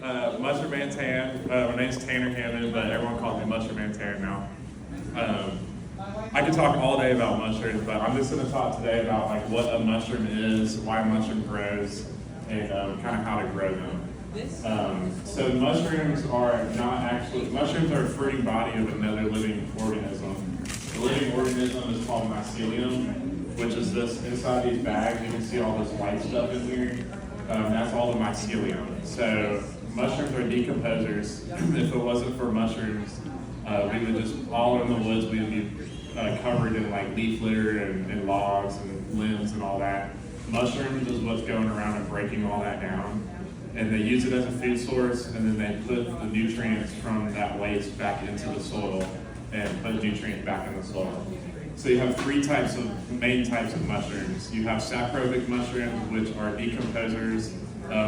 Mushroom Man Tan. My name's Tanner Hammond, but everyone calls me Mushroom Man Tan now. I could talk all day about mushrooms, but I'm just going to talk today about like what a mushroom is, why a mushroom grows, and kind of how to grow them. So mushrooms are mushrooms are a fruiting body of another living organism. The living organism is called mycelium, which is this inside these bags. You can see all this white stuff in here. That's all the mycelium. So mushrooms are decomposers. If it wasn't for mushrooms, we would just, all in the woods, we would be covered in like leaf litter and logs and limbs and all that. Mushrooms is what's going around and breaking all that down. And they use it as a food source, and then they put the nutrients from that waste back into the soil and put nutrients back in the soil. So you have three main types of mushrooms. You have saprobic mushrooms, which are decomposers,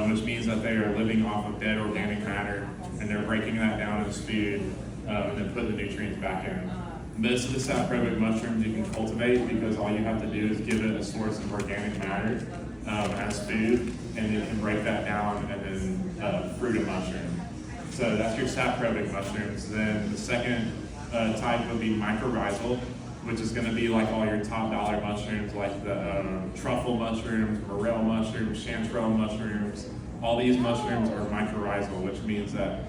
which means that they are living off of dead organic matter, and they're breaking that down as food, and then put the nutrients back in. Most of the saprobic mushrooms you can cultivate because all you have to do is give it a source of organic matter as food, and you can break that down and then fruit a mushroom. So that's your saprobic mushrooms. Then the second type would be mycorrhizal, which is going to be like all your top dollar mushrooms, like the truffle mushrooms, morel mushrooms, chanterelle mushrooms. All these mushrooms are mycorrhizal, which means that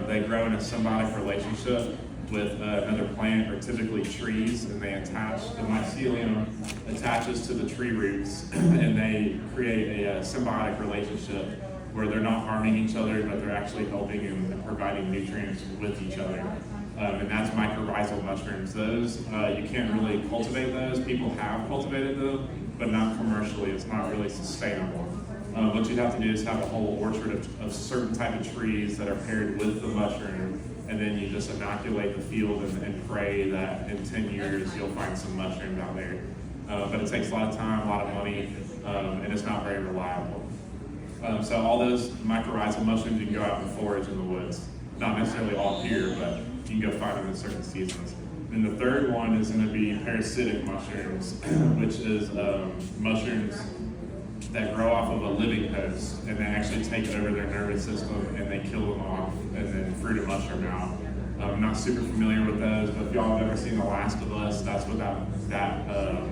they grow in a symbiotic relationship with another plant, or typically trees, and they attach, the mycelium attaches to the tree roots, and they create a symbiotic relationship where they're not harming each other, but they're actually helping and providing nutrients with each other. And that's mycorrhizal mushrooms. Those, you can't really cultivate those. People have cultivated them, but not commercially. It's not really sustainable. What you'd have to do is have a whole orchard of certain type of trees that are paired with the mushroom, and then you just inoculate the field and pray that in 10 years you'll find some mushrooms out there. But it takes a lot of time, a lot of money, and it's not very reliable. So all those mycorrhizal mushrooms, you can go out and forage in the woods. Not necessarily all here, but you can go find them in certain seasons. And the third one is going to be parasitic mushrooms, which is mushrooms that grow off of a living host, and they actually take over their nervous system and they kill them off and then fruit a mushroom out. I'm not super familiar with those, but if y'all have ever seen The Last of Us, that's what that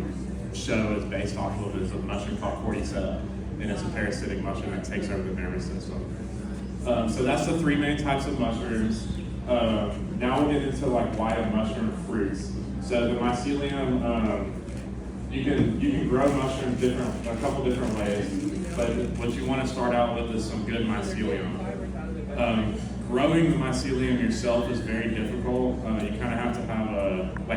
show is based off of. Is a mushroom called cordyceps, and it's a parasitic mushroom that takes over the nervous system. So that's the three main types of mushrooms. Now we'll get into like why a mushroom fruits. So the mycelium, you can grow mushrooms a couple different ways, but what you want to start out with is some good mycelium. Growing the mycelium yourself is very difficult. You kind of have to have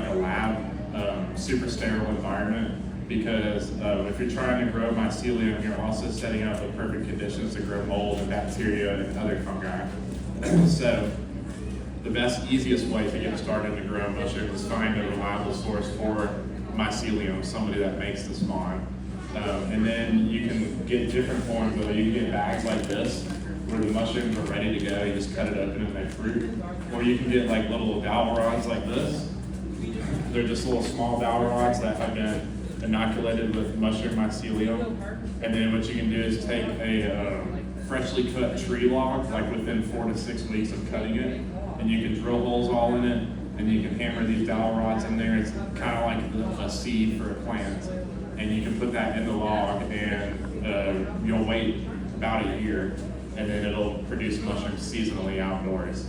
a lab, super sterile environment, because if you're trying to grow mycelium, you're also setting up the perfect conditions to grow mold and bacteria and other fungi. So the easiest way to get started to grow mushrooms is find a reliable source for mycelium, somebody that makes the spawn. And then you can get different forms of it. You can get bags like this, where the mushrooms are ready to go. You just cut it open and they fruit. Or you can get like little dowel rods like this. They're just little small dowel rods that have been inoculated with mushroom mycelium. And then what you can do is take a freshly cut tree log, like within 4 to 6 weeks of cutting it, and you can drill holes all in it, and you can hammer these dowel rods in there. It's kind of like a seed for a plant. And you can put that in the log, and you'll wait about a year, and then it'll produce mushrooms seasonally outdoors.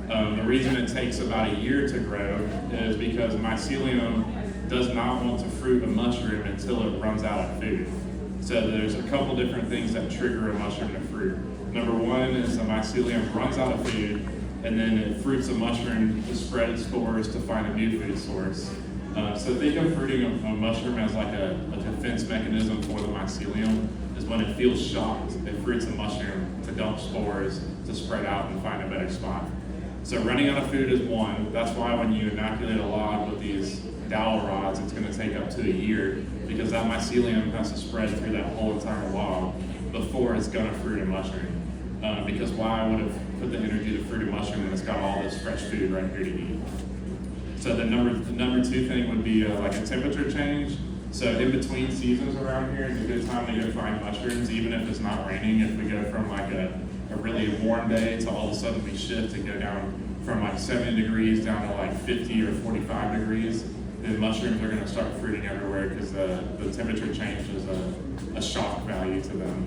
The reason it takes about a year to grow is because mycelium does not want to fruit a mushroom until it runs out of food. So there's a couple different things that trigger a mushroom to fruit. Number one is the mycelium runs out of food, and then it fruits a mushroom to spread spores to find a new food source. So think of fruiting a mushroom as like a defense mechanism for the mycelium. Is when it feels shocked, it fruits a mushroom to dump spores to spread out and find a better spot. So running out of food is one. That's why when you inoculate a log with these dowel rods, it's going to take up to a year, because that mycelium has to spread through that whole entire log before it's going to fruit a mushroom. Because why would it put the energy to fruit a mushroom when it's got all this fresh food right here to eat? So the number two thing would be like a temperature change. So in between seasons around here, it's a good time to go find mushrooms, even if it's not raining. If we go from like a a really warm day to all of a sudden we shift and go down from like 70 degrees down to like 50 or 45 degrees, then mushrooms are going to start fruiting everywhere because the temperature change is a shock value to them.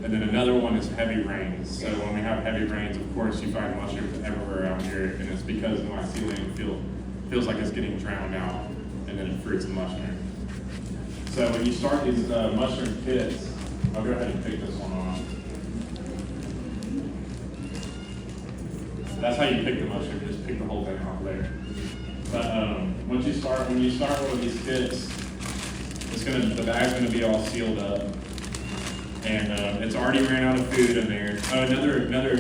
And then another one is heavy rains. So when we have heavy rains, of course, you find mushrooms everywhere out here, and it's because the mycelium feels like it's getting drowned out, and then it fruits a mushroom. So when you start these mushroom kits, I'll go ahead and pick this one off. That's how you pick the mushroom, you just pick the whole thing off there. But when you start one of these kits, the bag's gonna be all sealed up. And it's already ran out of food in there. Another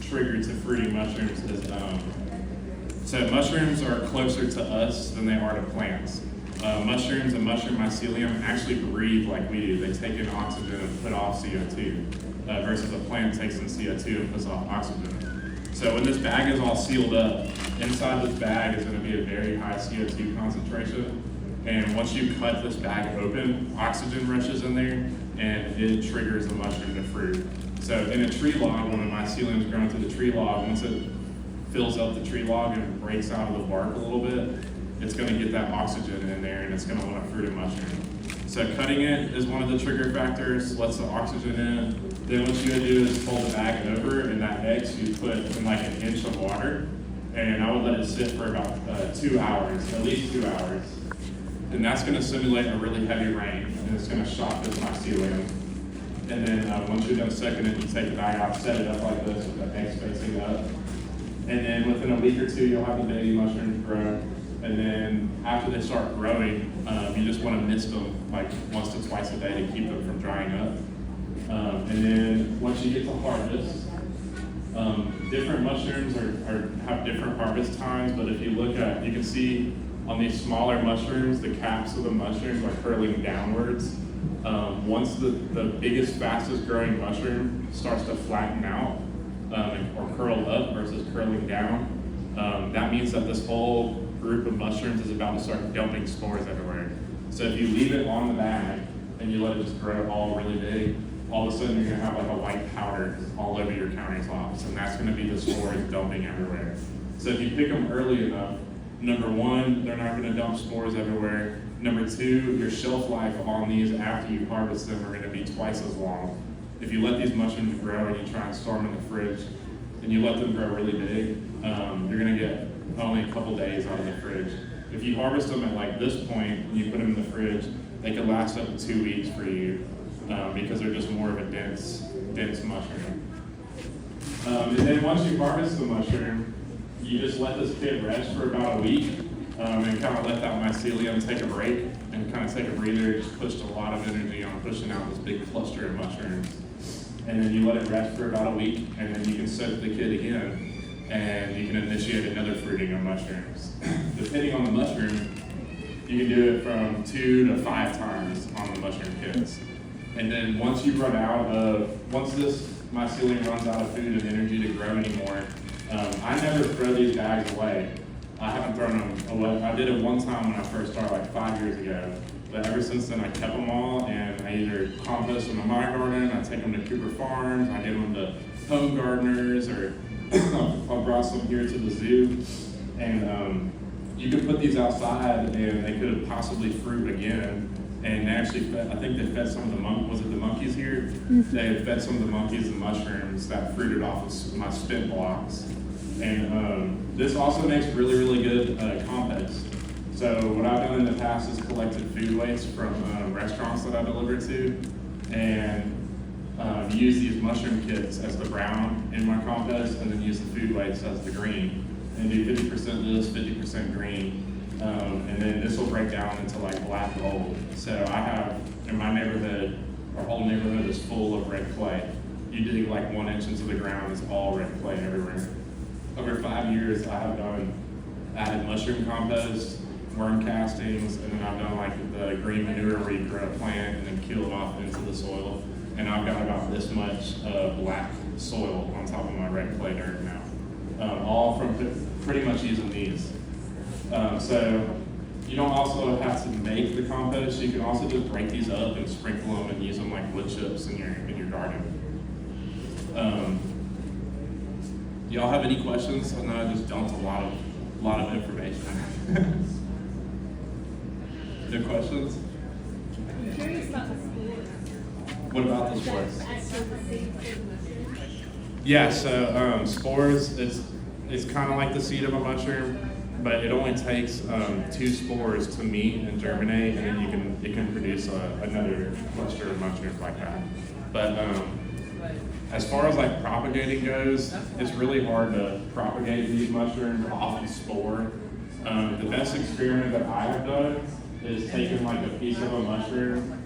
trigger to fruiting mushrooms is, so mushrooms are closer to us than they are to plants. Mushrooms and mushroom mycelium actually breathe like we do. They take in oxygen and put off CO2, versus a plant takes in CO2 and puts off oxygen. So when this bag is all sealed up, inside this bag is going to be a very high CO2 concentration. And once you cut this bag open, oxygen rushes in there and it triggers the mushroom to fruit. So in a tree log, when the mycelium is grown to the tree log, once it fills up the tree log and breaks out of the bark a little bit, it's going to get that oxygen in there and it's going to want to fruit a mushroom. So cutting it is one of the trigger factors, lets the oxygen in. Then what you would do is fold the bag over, and that X you put in like an inch of water, and I would let it sit for about 2 hours, at least 2 hours. And that's going to simulate a really heavy rain, and it's going to shock this mycelium. And then once you're done secking it, you take the bag out, set it up like this with the eggs facing up. And then within a week or two, you'll have the baby mushrooms grow. And then after they start growing, you just want to mist them like once to twice a day to keep them from drying up. And then once you get to harvest, different mushrooms have different harvest times, but if you look at, you can see on these smaller mushrooms, the caps of the mushrooms are curling downwards. Once the biggest, fastest growing mushroom starts to flatten out or curl up versus curling down, that means that this whole group of mushrooms is about to start dumping spores everywhere. So if you leave it on the bag and you let it just grow all really big, all of a sudden you're gonna have like a white powder all over your countertops, and that's gonna be the spores dumping everywhere. So if you pick them early enough, number one, they're not gonna dump spores everywhere. Number two, your shelf life on these after you harvest them are gonna be twice as long. If you let these mushrooms grow and you try and store them in the fridge, and you let them grow really big, you're gonna get only a couple days out of the fridge. If you harvest them at like this point, and you put them in the fridge, they could last up to 2 weeks for you because they're just more of a dense mushroom. And then once you harvest the mushroom, you just let this kit rest for about a week and kind of let that mycelium take a break and kind of take a breather. It just pushed a lot of energy on pushing out this big cluster of mushrooms. And then you let it rest for about a week, and then you can soak the kit again, and you can initiate another fruiting of mushrooms. Depending on the mushroom, you can do it from 2 to 5 times on the mushroom kits. And then once this mycelium runs out of food and energy to grow anymore, I never throw these bags away. I haven't thrown them away. I did it one time when I first started, like 5 years ago. But ever since then, I kept them all, and I either compost them in my garden, I take them to Cooper Farms, I give them to home gardeners, or I brought some here to the zoo. And you could put these outside, and they could possibly fruit again. And they actually I think they fed some of the monkeys here? Mm-hmm. They had fed some of the monkeys the mushrooms that fruited off of my spent blocks. And this also makes really, really good compost. So what I've done in the past is collected food waste from restaurants that I deliver to, and use these mushroom kits as the brown in my compost, and then use the food waste as the green, and do 50% this, 50% green. And then this will break down into like black gold. So I have, in my neighborhood, our whole neighborhood is full of red clay. You dig like 1 inch into the ground, it's all red clay everywhere. Over 5 years, I have added mushroom compost, worm castings, and then I've done like the green manure where you grow a plant and then kill it off into the soil. And I've got about this much black soil on top of my red clay dirt now. All from pretty much using these. So you don't also have to make the compost. You can also just break these up and sprinkle them and use them like wood chips in your garden. Do y'all have any questions? I know I just dumped a lot of information. No questions? I'm curious about the spores. What about the spores? Actually, the seeds of the mushroom. Yeah, so spores is kind of like the seed of a mushroom, but it only takes 2 spores to meet and germinate, and then it can produce another cluster of mushrooms like that. But as far as like propagating goes, it's really hard to propagate these mushrooms off of spore. The best experiment that I have done is taking like a piece of a mushroom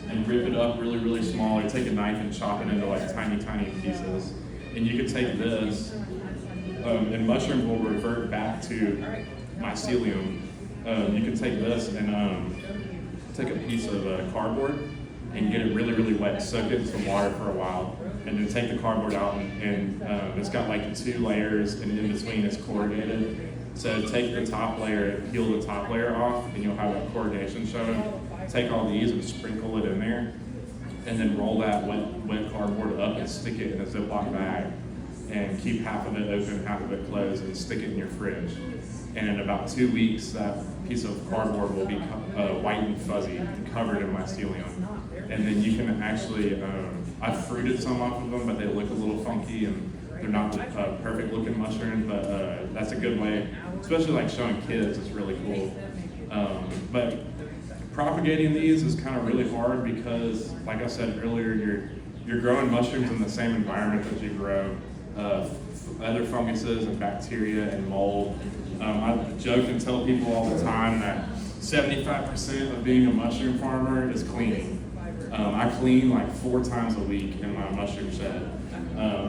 and rip it up really, really small, or take a knife and chop it into like tiny, tiny pieces. And you can take this, and mushrooms will revert back to mycelium. You can take this and take a piece of cardboard and get it really, really wet, soak it in some water for a while, and then take the cardboard out, and it's got like 2 layers, and in between it's corrugated. So take the top layer, peel the top layer off, and you'll have a corrugation showing. Take all these and sprinkle it in there, and then roll that wet cardboard up and stick it in a Ziploc bag, and keep half of it open, half of it closed, and stick it in your fridge. And in about 2 weeks, that piece of cardboard will be white and fuzzy and covered in mycelium. And then you can actually, I've fruited some off of them, but they look a little funky and they're not perfect looking mushrooms, but that's a good way, especially like showing kids, it's really cool. But propagating these is kind of really hard because, like I said earlier, you're growing mushrooms in the same environment that you grow other funguses and bacteria and mold. I joke and tell people all the time that 75% of being a mushroom farmer is cleaning. I clean like 4 times a week in my mushroom shed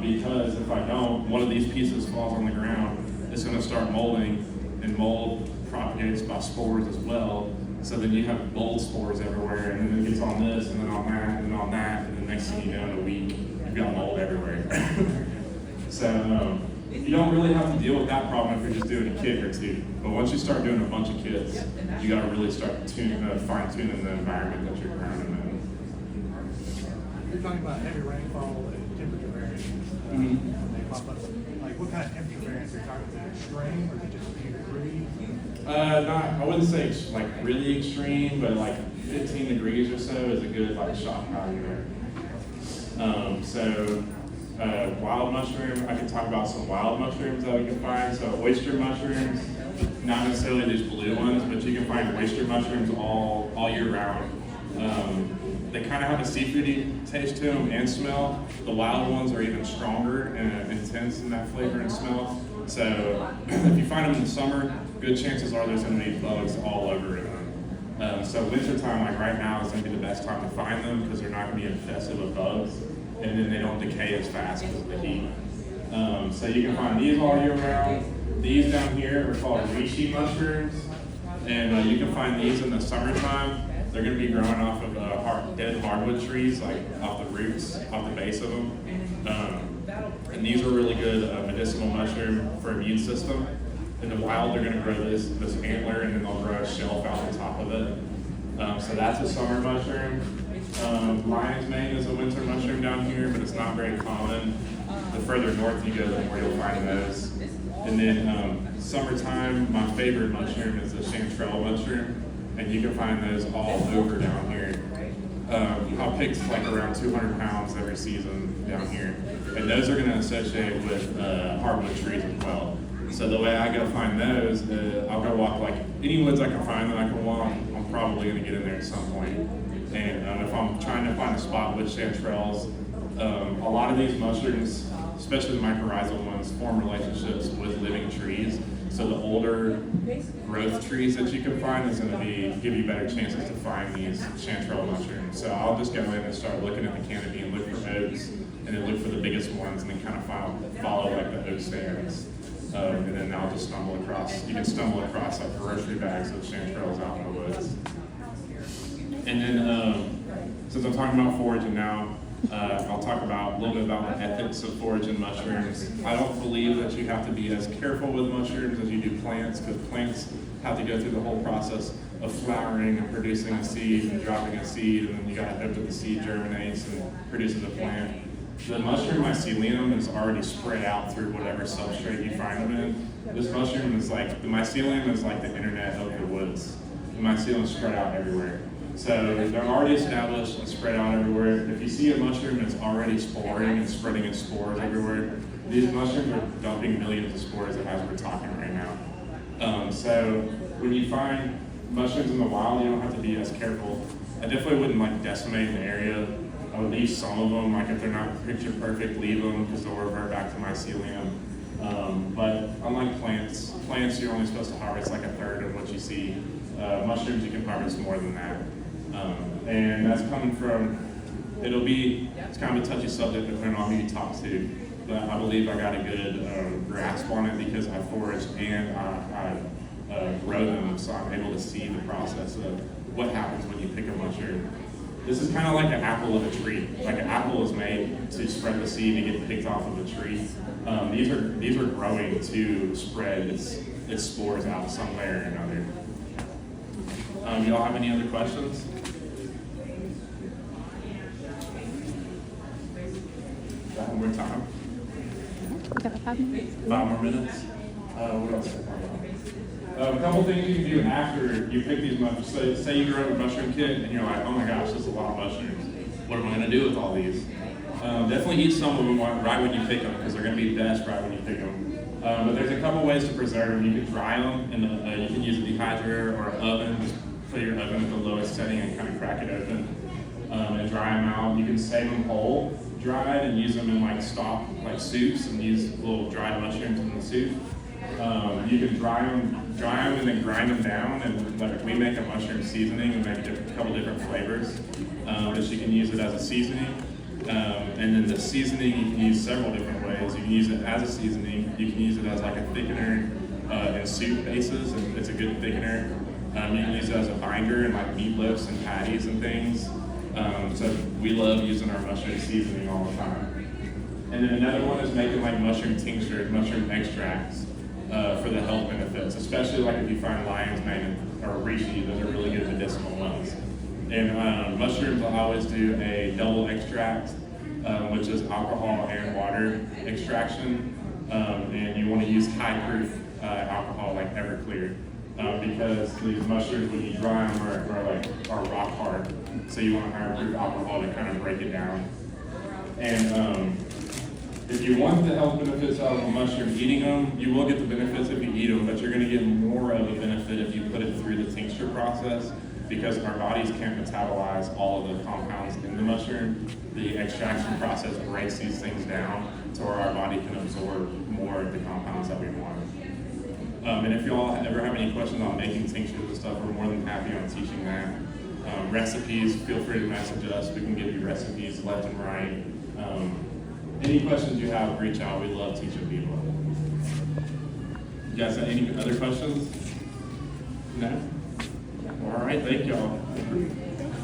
because if I don't, one of these pieces falls on the ground, it's going to start molding, and mold propagates by spores as well. So then you have mold spores everywhere, and then it gets on this, and then on that, and then on that, and the next thing you know, in a week, you've got mold everywhere. So you don't really have to deal with that problem if you're just doing a kid or 2. But once you start doing a bunch of kids, you got to really start fine-tuning the environment that you're growing them in. You're talking about heavy rainfall and temperature variance. When they pop up, like what kind of temperature variance are you talking about? Extreme, or is it just a few degrees? I wouldn't say like really extreme, but like 15 degrees or so is a good like shock value there. Wild mushroom, I can talk about some wild mushrooms that we can find. So oyster mushrooms, not necessarily these blue ones, but you can find oyster mushrooms all year round. They kind of have a seafoody taste to them and smell. The wild ones are even stronger and intense in that flavor and smell. So if you find them in the summer, good chances are there's going to be bugs all over in them. So wintertime, like right now, is going to be the best time to find them because they're not going to be infested with bugs, and then they don't decay as fast because of the heat. So you can find these all year round. These down here are called reishi mushrooms, and you can find these in the summertime. They're going to be growing off of dead hardwood trees, like off the roots, off the base of them. And these are really good medicinal mushroom for immune system. In the wild, they're going to grow this antler, and then they'll grow a shelf out on top of it. So that's a summer mushroom. Lion's mane is a winter mushroom down here, but it's not very common. The further north you go, the more you'll find those. And then summertime, my favorite mushroom is the chanterelle mushroom, and you can find those all over down here. I'll pick like around 200 pounds every season down here, and those are going to associate with hardwood trees as well. So the way I go find those, I'll go walk like any woods I can find that I can walk. I'm probably going to get in there at some point. And if I'm trying to find a spot with chanterelles, a lot of these mushrooms, especially the mycorrhizal ones, form relationships with living trees. So the older growth trees that you can find is going to give you better chances to find these chanterelle mushrooms. So I'll just go in and start looking at the canopy and look for oaks, and then look for the biggest ones, and then kind of follow like the oak stands. And then I'll just you can stumble across like grocery bags of chanterelles out in the woods. And then, since I'm talking about foraging now, I'll talk about a little bit about the ethics of foraging mushrooms. I don't believe that you have to be as careful with mushrooms as you do plants, because plants have to go through the whole process of flowering and producing a seed and dropping a seed, and then you gotta hope that the seed germinates and produces a plant. The mushroom mycelium is already spread out through whatever substrate you find them in. This mushroom is like, the mycelium is like the internet of the woods. The mycelium is spread out everywhere. So they're already established and spread out everywhere. If you see a mushroom that's already sporing and spreading its spores everywhere, these mushrooms are dumping millions of spores as we're talking right now. So when you find mushrooms in the wild, you don't have to be as careful. I definitely wouldn't like decimate the area. I would leave some of them, like if they're not picture perfect, leave them because they'll revert back to mycelium. But unlike plants you're only supposed to harvest like a third of what you see. Mushrooms you can harvest more than that. And that's coming from, it's kind of a touchy subject depending on who you talk to. But I believe I got a good grasp on it because I forage and I grow them, so I'm able to see the process of what happens when you pick a mushroom. This is kind of like an apple of a tree. Like an apple is made to spread the seed to get picked off of a tree. These are growing to spread its spores out some way or another. Y'all have any other questions? One more time. We got 5 minutes. 5 more minutes. What else? A couple things you can do after you pick these mushrooms. Say you grow a mushroom kit and you're like, oh my gosh, this is a lot of mushrooms. What am I going to do with all these? Definitely eat some of them right when you pick them because they're going to be best right when you pick them. But there's a couple ways to preserve them. You can dry them, and you can use a dehydrator or an oven. Just put your oven at the lowest setting and kind of crack it open and dry them out. You can save them whole, dried, and use them in like stock, like soups, and use little dried mushrooms in the soup. You can dry them and then grind them down, and like we make a mushroom seasoning and make a couple different flavors, but you can use it as a seasoning. And then the seasoning you can use several different ways. You can use it as a seasoning. You can use it as like a thickener in soup bases, and it's a good thickener. You can use it as a binder in like meat loaves and patties and things. So we love using our mushroom seasoning all the time. And then another one is making like mushroom tinctures, mushroom extracts for the health benefits, especially like if you find lion's mane or reishi, those are really good medicinal ones. And mushrooms, I'll always do a double extract, which is alcohol and water extraction. And you want to use high-proof alcohol like Everclear. Because these mushrooms, when you dry them, are rock hard. So you want high-proof alcohol to kind of break it down. And if you want the health benefits of a mushroom, eating them, you will get the benefits if you eat them, but you're going to get more of a benefit if you put it through the tincture process, because our bodies can't metabolize all of the compounds in the mushroom. The extraction process breaks these things down to where our body can absorb more of the compounds that we want. And if y'all ever have any questions on making tinctures and stuff, we're more than happy on teaching that. Recipes, feel free to message us. We can give you recipes left and right. Any questions you have, reach out. We love teaching people. You guys have any other questions? No? All right, thank y'all.